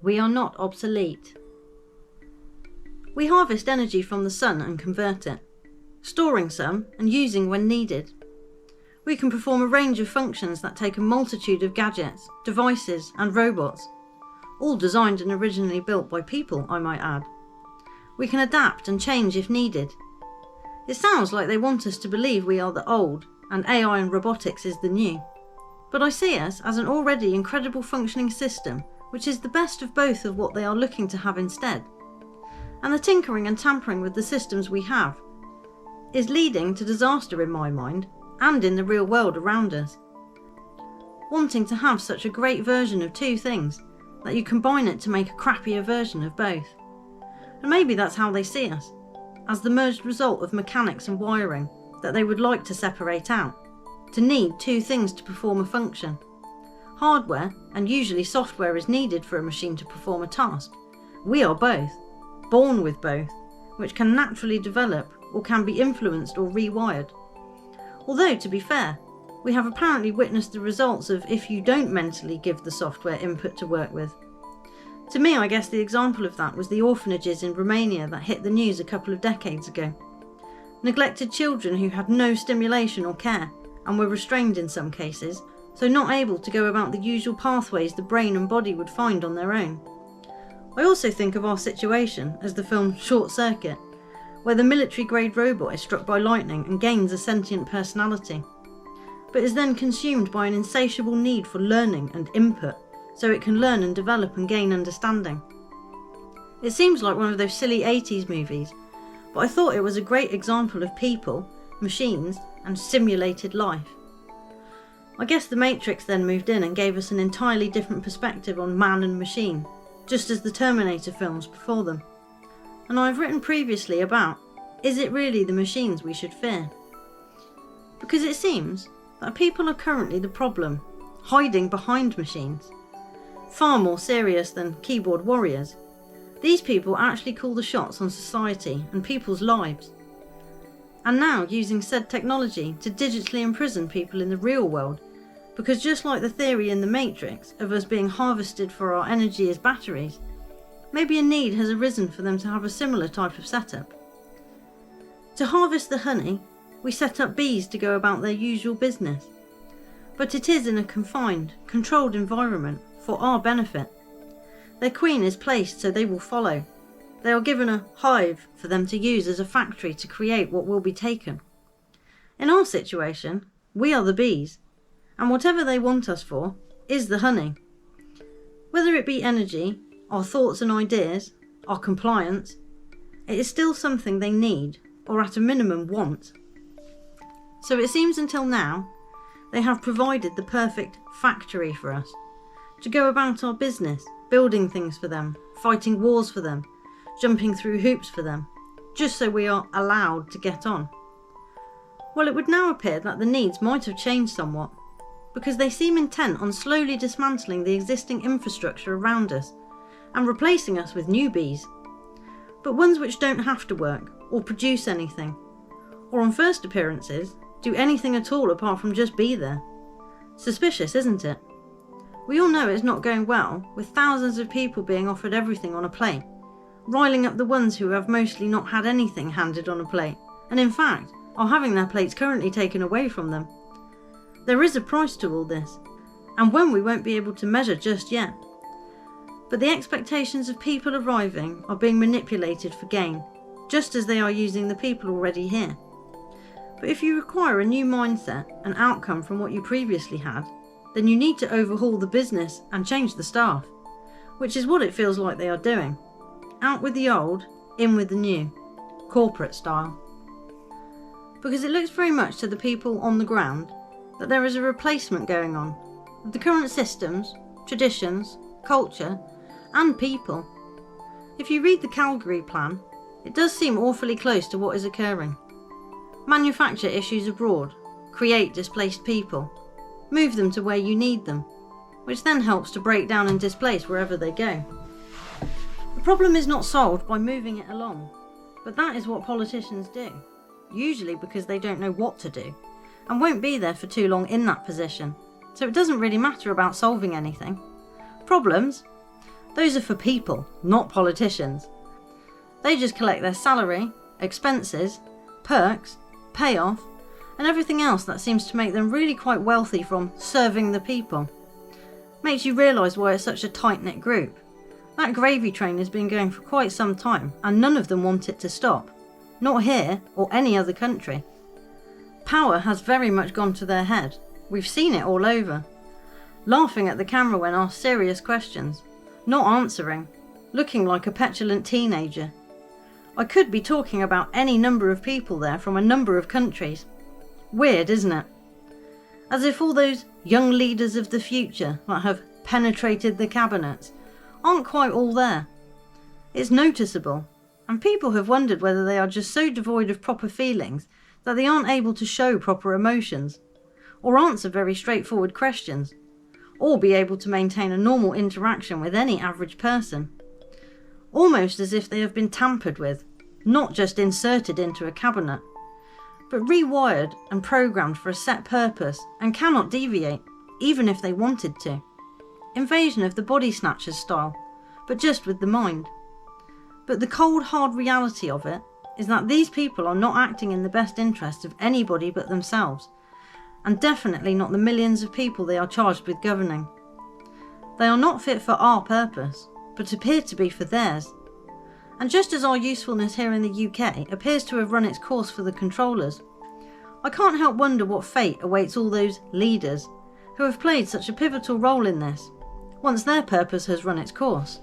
We are not obsolete. We harvest energy from the sun and convert it, storing some and using when needed. We can perform a range of functions that take a multitude of gadgets, devices and robots, all designed and originally built by people, I might add. We can adapt and change if needed. It sounds like they want us to believe we are the old and AI and robotics is the new. But I see us as an already incredible functioning system which is the best of both of what they are looking to have instead. And the tinkering and tampering with the systems we have is leading to disaster in my mind and in the real world around us. Wanting to have such a great version of two things that you combine it to make a crappier version of both. And maybe that's how they see us, as the merged result of mechanics and wiring that they would like to separate out, to need two things to perform a function. Hardware and usually software is needed for a machine to perform a task. We are both, born with both, which can naturally develop or can be influenced or rewired. Although, to be fair, we have apparently witnessed the results of if you don't mentally give the software input to work with. To me, I guess the example of that was the orphanages in Romania that hit the news a couple of decades ago. Neglected children who had no stimulation or care and were restrained in some cases, so not able to go about the usual pathways the brain and body would find on their own. I also think of our situation as the film Short Circuit, where the military-grade robot is struck by lightning and gains a sentient personality, but is then consumed by an insatiable need for learning and input, so it can learn and develop and gain understanding. It seems like one of those silly 80s movies, but I thought it was a great example of people, machines, and simulated life. I guess the Matrix then moved in and gave us an entirely different perspective on man and machine, just as the Terminator films before them. And I've written previously about, is it really the machines we should fear? Because it seems that people are currently the problem, hiding behind machines. Far more serious than keyboard warriors. These people actually call the shots on society and people's lives. And now using said technology to digitally imprison people in the real world, because just like the theory in the Matrix of us being harvested for our energy as batteries, maybe a need has arisen for them to have a similar type of setup. To harvest the honey, we set up bees to go about their usual business. But it is in a confined, controlled environment for our benefit. Their queen is placed so they will follow. They are given a hive for them to use as a factory to create what will be taken. In our situation, we are the bees, and whatever they want us for is the honey. Whether it be energy, our thoughts and ideas, our compliance, it is still something they need, or at a minimum want. So it seems until now, they have provided the perfect factory for us, to go about our business, building things for them, fighting wars for them, jumping through hoops for them, just so we are allowed to get on. Well, it would now appear that the needs might have changed somewhat, because they seem intent on slowly dismantling the existing infrastructure around us and replacing us with new bees, but ones which don't have to work or produce anything, or on first appearances do anything at all apart from just be there. Suspicious, isn't it? We all know it's not going well, with thousands of people being offered everything on a plate, riling up the ones who have mostly not had anything handed on a plate, and in fact are having their plates currently taken away from them. There is a price to all this, and one we won't be able to measure just yet. But the expectations of people arriving are being manipulated for gain, just as they are using the people already here. But if you require a new mindset and outcome from what you previously had, then you need to overhaul the business and change the staff, which is what it feels like they are doing. Out with the old, in with the new, corporate style. Because it looks very much to the people on the ground that there is a replacement going on of the current systems, traditions, culture, and people. If you read the Calgary Plan, it does seem awfully close to what is occurring. Manufacture issues abroad, create displaced people, move them to where you need them, which then helps to break down and displace wherever they go. The problem is not solved by moving it along, but that is what politicians do, usually because they don't know what to do, and won't be there for too long in that position, so it doesn't really matter about solving anything. Problems? Those are for people, not politicians. They just collect their salary, expenses, perks, payoff, and everything else that seems to make them really quite wealthy from serving the people. Makes you realise why it's such a tight-knit group. That gravy train has been going for quite some time, and none of them want it to stop. Not here, or any other country. Power has very much gone to their head. We've seen it all over. Laughing at the camera when asked serious questions. Not answering. Looking like a petulant teenager. I could be talking about any number of people there from a number of countries. Weird, isn't it? As if all those young leaders of the future that have penetrated the cabinets aren't quite all there. It's noticeable, and people have wondered whether they are just so devoid of proper feelings that they aren't able to show proper emotions, or answer very straightforward questions, or be able to maintain a normal interaction with any average person. Almost as if they have been tampered with, not just inserted into a cabinet, but rewired and programmed for a set purpose and cannot deviate, even if they wanted to. Invasion of the Body Snatchers style, but just with the mind. But the cold, hard reality of it is that these people are not acting in the best interest of anybody but themselves, and definitely not the millions of people they are charged with governing. They are not fit for our purpose, but appear to be for theirs. And just as our usefulness here in the UK appears to have run its course for the controllers, I can't help wonder what fate awaits all those leaders who have played such a pivotal role in this, once their purpose has run its course.